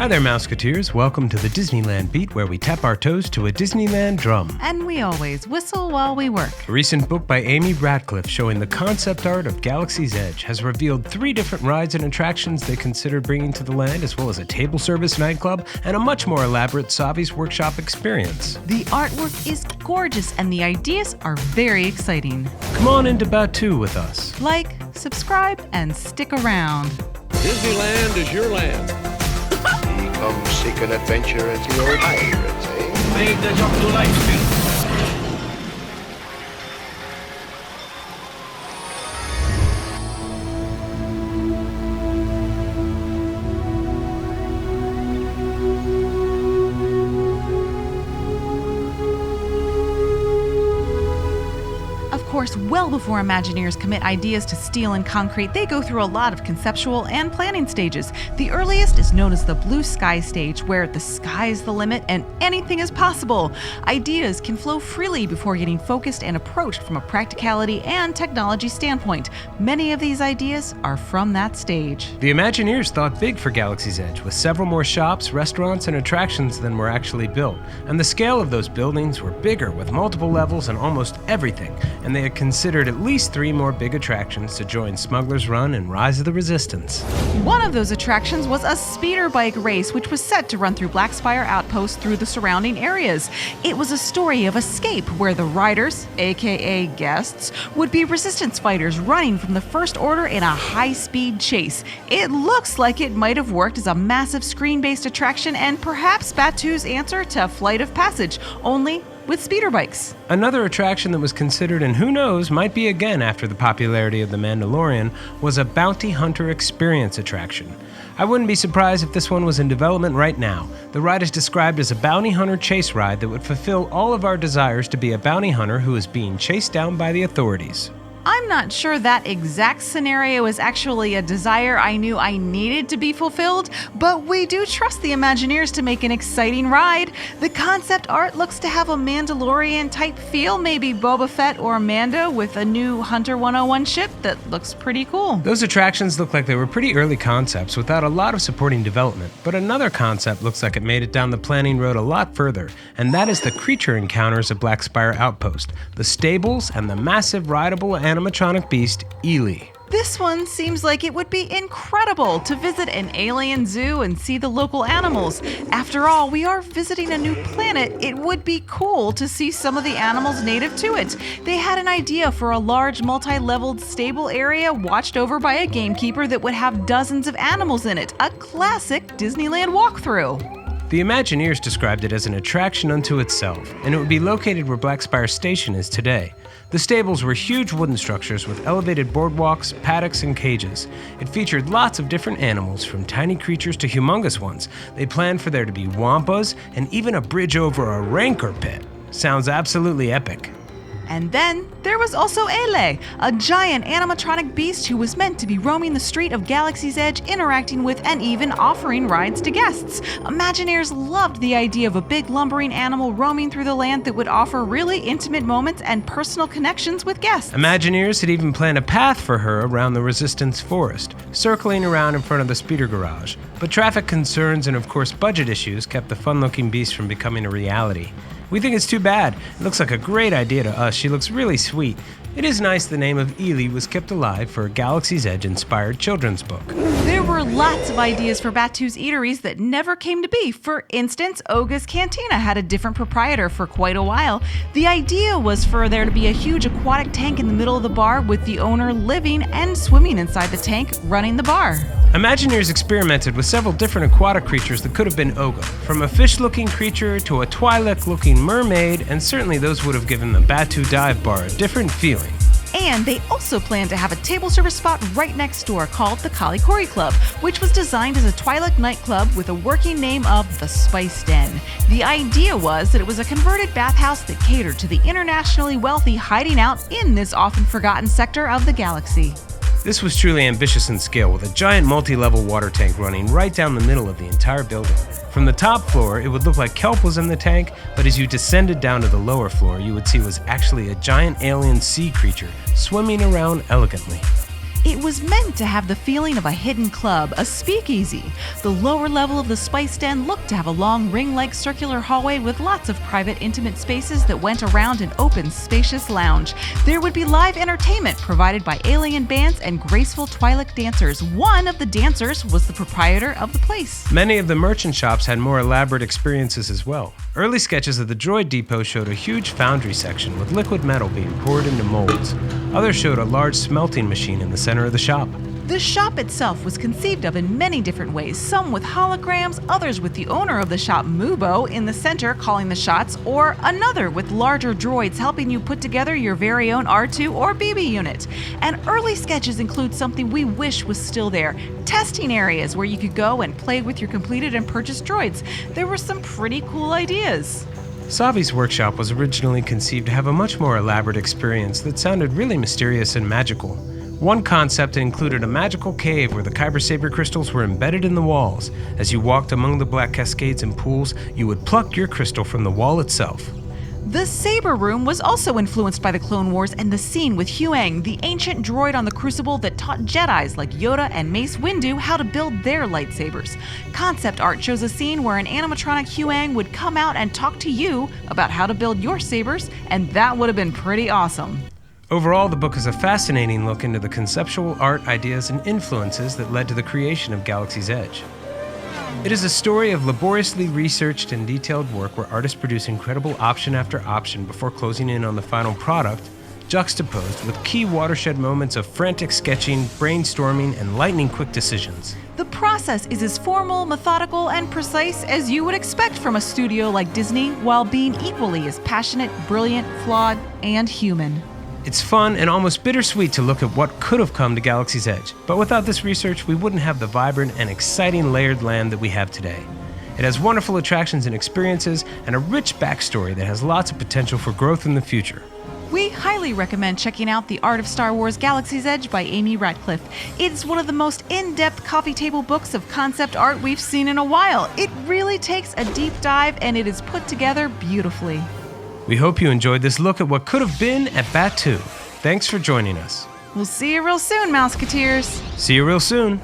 Hi there, Mouseketeers. Welcome to the Disneyland Beat, where we tap our toes to a Disneyland drum. And we always whistle while we work. A recent book by Amy Ratcliffe showing the concept art of Galaxy's Edge has revealed 3 different rides and attractions they considered bringing to the land, as well as a table service nightclub and a much more elaborate Savi's Workshop experience. The artwork is gorgeous and the ideas are very exciting. Come on into Batuu with us. Like, subscribe, and stick around. Disneyland is your land. Come seek an adventure into your pirates, eh? Make the jump to life. Of course, well before Imagineers commit ideas to steel and concrete, they go through a lot of conceptual and planning stages. The earliest is known as the blue sky stage, where the sky's the limit and anything is possible. Ideas can flow freely before getting focused and approached from a practicality and technology standpoint. Many of these ideas are from that stage. The Imagineers thought big for Galaxy's Edge, with several more shops, restaurants, and attractions than were actually built. And the scale of those buildings were bigger, with multiple levels and almost everything. And they had considered at least 3 more big attractions to join Smuggler's Run and Rise of the Resistance. One of those attractions was a speeder bike race, which was set to run through Blackspire Outpost through the surrounding areas. It was a story of escape, where the riders, aka guests, would be resistance fighters running from the First Order in a high-speed chase. It looks like it might have worked as a massive screen-based attraction and perhaps Batuu's answer to Flight of Passage, only with speeder bikes. Another attraction that was considered, and who knows, might be again after the popularity of The Mandalorian, was a Bounty Hunter Experience attraction. I wouldn't be surprised if this one was in development right now. The ride is described as a bounty hunter chase ride that would fulfill all of our desires to be a bounty hunter who is being chased down by the authorities. I'm not sure that exact scenario is actually a desire I knew I needed to be fulfilled, but we do trust the Imagineers to make an exciting ride. The concept art looks to have a Mandalorian type feel, maybe Boba Fett or Mando with a new Hunter 101 ship that looks pretty cool. Those attractions look like they were pretty early concepts without a lot of supporting development, but another concept looks like it made it down the planning road a lot further, and that is the creature encounters of Blackspire Outpost, the stables, and the massive rideable animatronic beast, Ely. This one seems like it would be incredible to visit an alien zoo and see the local animals. After all, we are visiting a new planet. It would be cool to see some of the animals native to it. They had an idea for a large multi-leveled stable area watched over by a gamekeeper that would have dozens of animals in it. A classic Disneyland walkthrough. The Imagineers described it as an attraction unto itself, and it would be located where Blackspire Station is today. The stables were huge wooden structures with elevated boardwalks, paddocks, and cages. It featured lots of different animals, from tiny creatures to humongous ones. They planned for there to be wampas and even a bridge over a rancor pit. Sounds absolutely epic. And then there was also Ele, a giant animatronic beast who was meant to be roaming the street of Galaxy's Edge, interacting with and even offering rides to guests. Imagineers loved the idea of a big lumbering animal roaming through the land that would offer really intimate moments and personal connections with guests. Imagineers had even planned a path for her around the Resistance Forest, circling around in front of the speeder garage. But traffic concerns and of course budget issues kept the fun-looking beast from becoming a reality. We think it's too bad. It looks like a great idea to us. She looks really sweet. It is nice the name of Ely was kept alive for a Galaxy's Edge-inspired children's book. There were lots of ideas for Batuu's eateries that never came to be. For instance, Oga's Cantina had a different proprietor for quite a while. The idea was for there to be a huge aquatic tank in the middle of the bar with the owner living and swimming inside the tank, running the bar. Imagineers experimented with several different aquatic creatures that could have been Oga, from a fish-looking creature to a Twi'lek-looking mermaid, and certainly those would have given the Batuu dive bar a different feeling. And they also planned to have a table service spot right next door called the Kalikori Club, which was designed as a Twi'lek nightclub with a working name of the Spice Den. The idea was that it was a converted bathhouse that catered to the internationally wealthy hiding out in this often forgotten sector of the galaxy. This was truly ambitious in scale, with a giant multi-level water tank running right down the middle of the entire building. From the top floor, it would look like kelp was in the tank, but as you descended down to the lower floor, you would see it was actually a giant alien sea creature swimming around elegantly. It was meant to have the feeling of a hidden club, a speakeasy. The lower level of the Spice Den looked to have a long ring-like circular hallway with lots of private, intimate spaces that went around an open, spacious lounge. There would be live entertainment provided by alien bands and graceful Twi'lek dancers. One of the dancers was the proprietor of the place. Many of the merchant shops had more elaborate experiences as well. Early sketches of the Droid Depot showed a huge foundry section with liquid metal being poured into molds. Others showed a large smelting machine in the center of the shop. The shop itself was conceived of in many different ways, some with holograms, others with the owner of the shop, Mubo, in the center calling the shots, or another with larger droids helping you put together your very own R2 or BB unit. And early sketches include something we wish was still there, testing areas where you could go and play with your completed and purchased droids. There were some pretty cool ideas. Savi's workshop was originally conceived to have a much more elaborate experience that sounded really mysterious and magical. One concept included a magical cave where the Kyber Saber crystals were embedded in the walls. As you walked among the black cascades and pools, you would pluck your crystal from the wall itself. The Saber Room was also influenced by the Clone Wars and the scene with Huyang, the ancient droid on the Crucible that taught Jedis like Yoda and Mace Windu how to build their lightsabers. Concept art shows a scene where an animatronic Huyang would come out and talk to you about how to build your sabers, and that would have been pretty awesome. Overall, the book is a fascinating look into the conceptual art ideas and influences that led to the creation of Galaxy's Edge. It is a story of laboriously researched and detailed work where artists produce incredible option after option before closing in on the final product, juxtaposed with key watershed moments of frantic sketching, brainstorming, and lightning-quick decisions. The process is as formal, methodical, and precise as you would expect from a studio like Disney, while being equally as passionate, brilliant, flawed, and human. It's fun and almost bittersweet to look at what could have come to Galaxy's Edge, but without this research, we wouldn't have the vibrant and exciting layered land that we have today. It has wonderful attractions and experiences, and a rich backstory that has lots of potential for growth in the future. We highly recommend checking out The Art of Star Wars Galaxy's Edge by Amy Ratcliffe. It's one of the most in-depth coffee table books of concept art we've seen in a while. It really takes a deep dive, and it is put together beautifully. We hope you enjoyed this look at what could have been at Batuu. Thanks for joining us. We'll see you real soon, Mouseketeers. See you real soon.